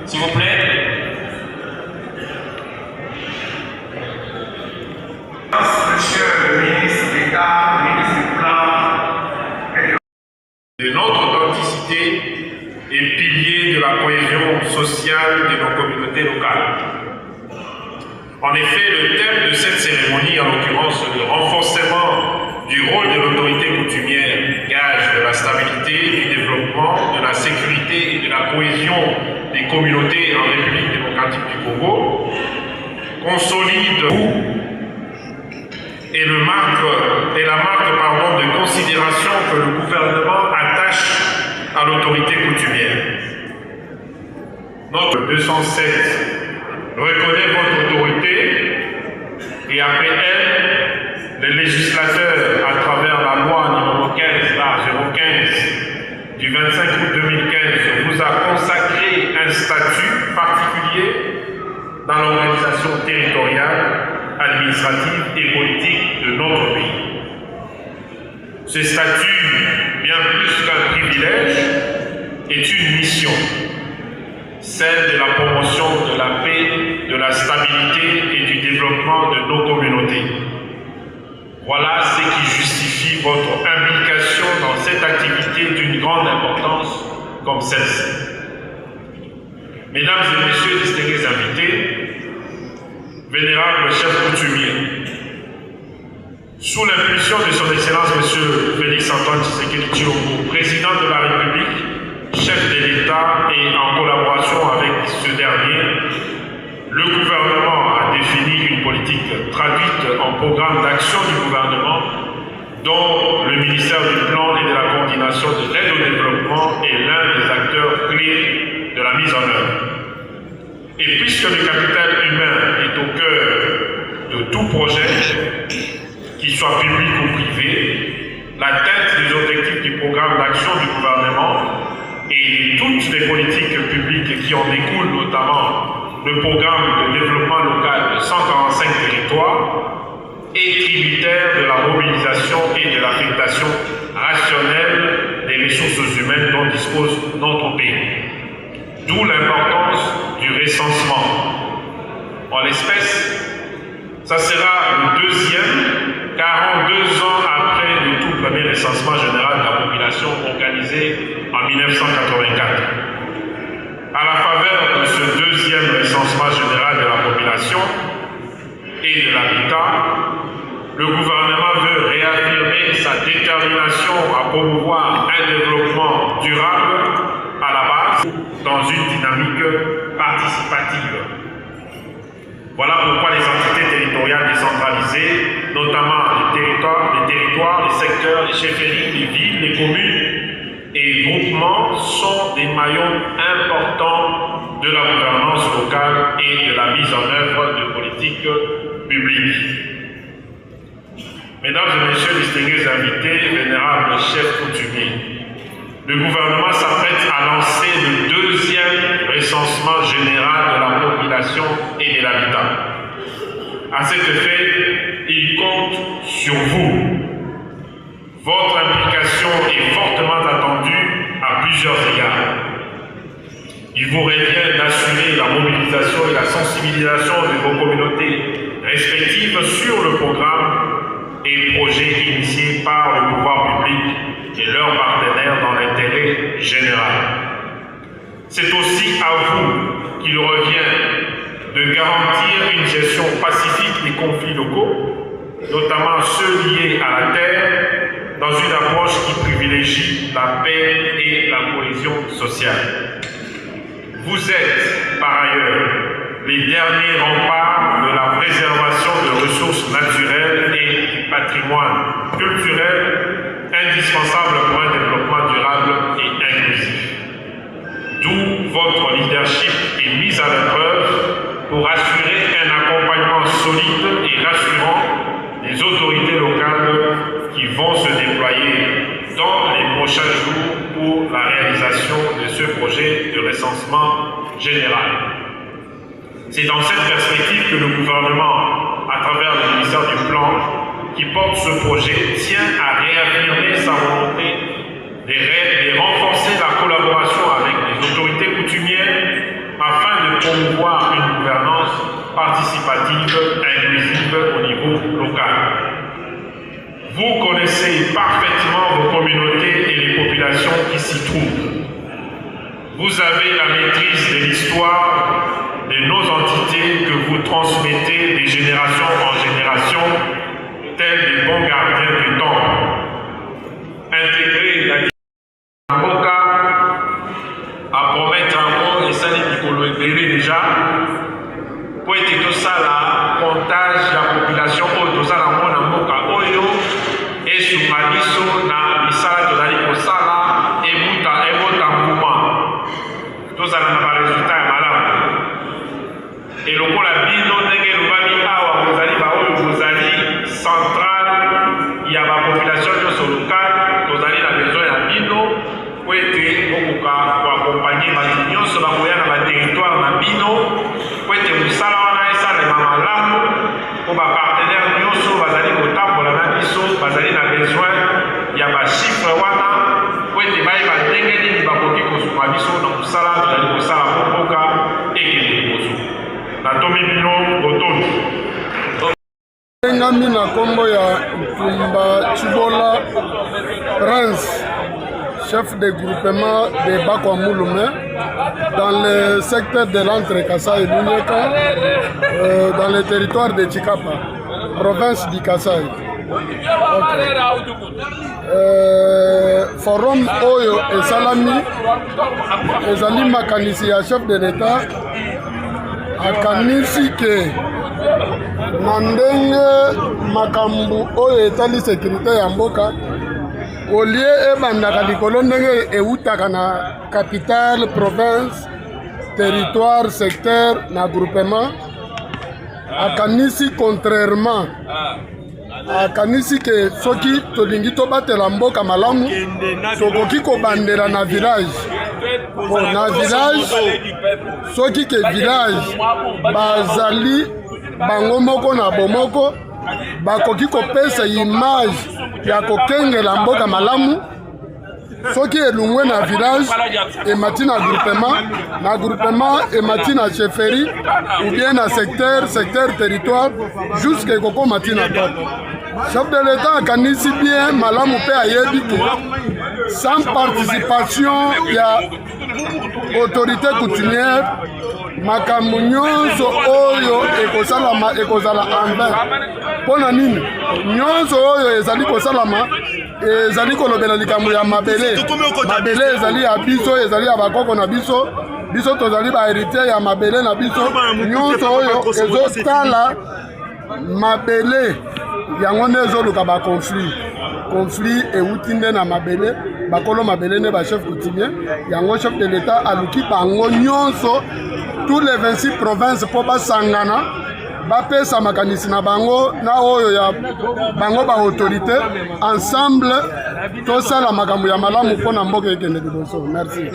S'il vous plaît. Monsieur le ministre d'État, ministre du Plan. De notre authenticité et pilier de la cohésion sociale de nos communautés locales. En effet, le thème de cette cérémonie, en l'occurrence le renforcement du rôle de l'autorité coutumière, gage de la stabilité, du développement, de la sécurité et de la cohésion des communautés en République démocratique du Congo, consolide et la marque de considération que le gouvernement attache à l'autorité coutumière. Notre 207 reconnaît votre autorité et après elle, les législateurs, à travers la loi numéro 15/015 du 25 août 2015, vous a consacré un statut particulier dans l'organisation territoriale, administrative et politique de notre pays. Ce statut, bien plus qu'un privilège, est une mission, celle de la promotion de la paix, de la stabilité et du développement de nos communautés. Voilà ce qui justifie votre implication dans cette activité d'une grande importance comme celle-ci. Mesdames et messieurs distingués invités, vénérables chefs coutumiers, sous l'impulsion de son Excellence M. Félix-Antoine Tshisekedi Tshilombo, président de la République, chef de l'État et en collaboration avec ce dernier, le gouvernement a défini une politique traduite en programme d'action du gouvernement dont le ministère du Plan et de la Coordination de l'aide au développement est l'un des acteurs clés de la mise en œuvre. Et puisque le capital humain est au cœur de tout projet, qu'il soit public ou privé, l'atteinte des objectifs du programme d'action du gouvernement et toutes les politiques publiques qui en découlent, notamment le programme de développement local de 145 territoires, est tributaire de la mobilisation et de l'affectation rationnelle des ressources humaines dont dispose notre pays. D'où l'importance du recensement. En l'espèce, ça sera le deuxième, 42 ans après le tout premier recensement général de la population organisé en 1984. À la faveur de ce deuxième recensement général de la population et de l'habitat, le gouvernement veut réaffirmer sa détermination à promouvoir un développement durable à la base dans une dynamique participative. Voilà pourquoi les entités territoriales décentralisées, notamment les territoires, les secteurs, les chefferies, les villes, les communes et groupements sont des maillons importants de la gouvernance locale et de la mise en œuvre de politiques publiques. Mesdames et messieurs distingués invités, vénérables chefs coutumiers, le gouvernement s'apprête à lancer le deuxième recensement général de la population et de l'habitat. À cet effet, il compte sur vous. Votre implication est fortement attendue à plusieurs égards. Il vous revient d'assurer la mobilisation et la sensibilisation de vos communautés respectives sur le programme et projets initiés par le pouvoir public et leurs partenaires dans l'intérêt général. C'est aussi à vous qu'il revient de garantir une gestion pacifique des conflits locaux, notamment ceux liés à la terre, dans une approche qui privilégie la paix et la cohésion sociale. Vous êtes, par ailleurs, les derniers remparts de la préservation de ressources naturelles et du patrimoine culturel indispensable pour un développement durable et inclusif. D'où votre leadership est mis à l'épreuve pour assurer un accompagnement solide et rassurant des autorités locales qui vont se déployer dans les prochains jours pour la réalisation de ce projet de recensement général. C'est dans cette perspective que le gouvernement, à travers le ministère du Plan, qui porte ce projet, tient à réaffirmer sa volonté de renforcer la collaboration avec les autorités coutumières afin de promouvoir une gouvernance participative inclusive au niveau local. Vous connaissez parfaitement vos communautés et les populations qui s'y trouvent. Vous avez la maîtrise de l'histoire de nos entités que vous transmettez de génération en génération, tels des bons gardiens du temps. Intégrer la Mboka à promettre encore et ça les déjà pour être tout ça là, comptage de la population tout ça là, mon Mboka oyo et sous Maliso na misala tozali kosala ebota mbuma tozala na baresultat ya malamu eloko la bino ndenge elobami awa bozali baoyo bozali centrale ya bapopulation nyonso lokale tozali na besoin ya bino po ete bokoka koakompagne bato nyonso bakoya na baterritoire na bino po ete mosala wana esalema malamu po bapartenaire nyonso bazali kotambola na biso bazali na besoin ya bachifre wana po ete bayeba ndenge nini bakoki kosunga biso na mosala tozali kosala po mboka ekende liboso natomi bino botondi ngami na kombo ya Ntumba Chibola Prince, chef de groupement de Bakwa Mouloumé dans le secteur de l'Entre Kasai Lunyeka, dans le territoire de Chikapa, province du Kasai. Okay. Forum Oyo et Salami, ezali makanisi ya chef de l'État, akanisi ke na ndenge makambo oyo etali sécurité ya mboka olie ebandaka likolo ndenge eutaka na capitale, province, territoire, secteur na groupement, akanisi contrairement akanisi ke soki tolingi tobatela mboka malamu tokoki kobandela na village na village soki ke village bazali bango moko na bomoko bakoki kopesa image ya kokengela mboka malamu soki elungwe na village emati na groupement emati na chefferie ou bien na secteur territoire jusqu'à ekokoma tina top. Chef de l'État akanisi bien malamu pe ayebi ke sans participation ya autorité coutumière makambo nyonso oyo ekozala envers mpona nini nyonso oyo ezali kosalama ezali kolobela likambo ya mabele ezali ya biso ezali ya bakoko na biso tozali baheritier ya mabele na biso nyonso oyo ezotala mabele yango nde ezoluka baconflit euti nde na mabele bakolo mabele nde bachef coutumier yango chef de l'État aluki bango nyonso tous les 26 provinces po basangana bapesa makanisi na bango na oyo ya bango ba autorité ensemble tosala makambo ya malamu mpona mboka ekende liboso. Merci.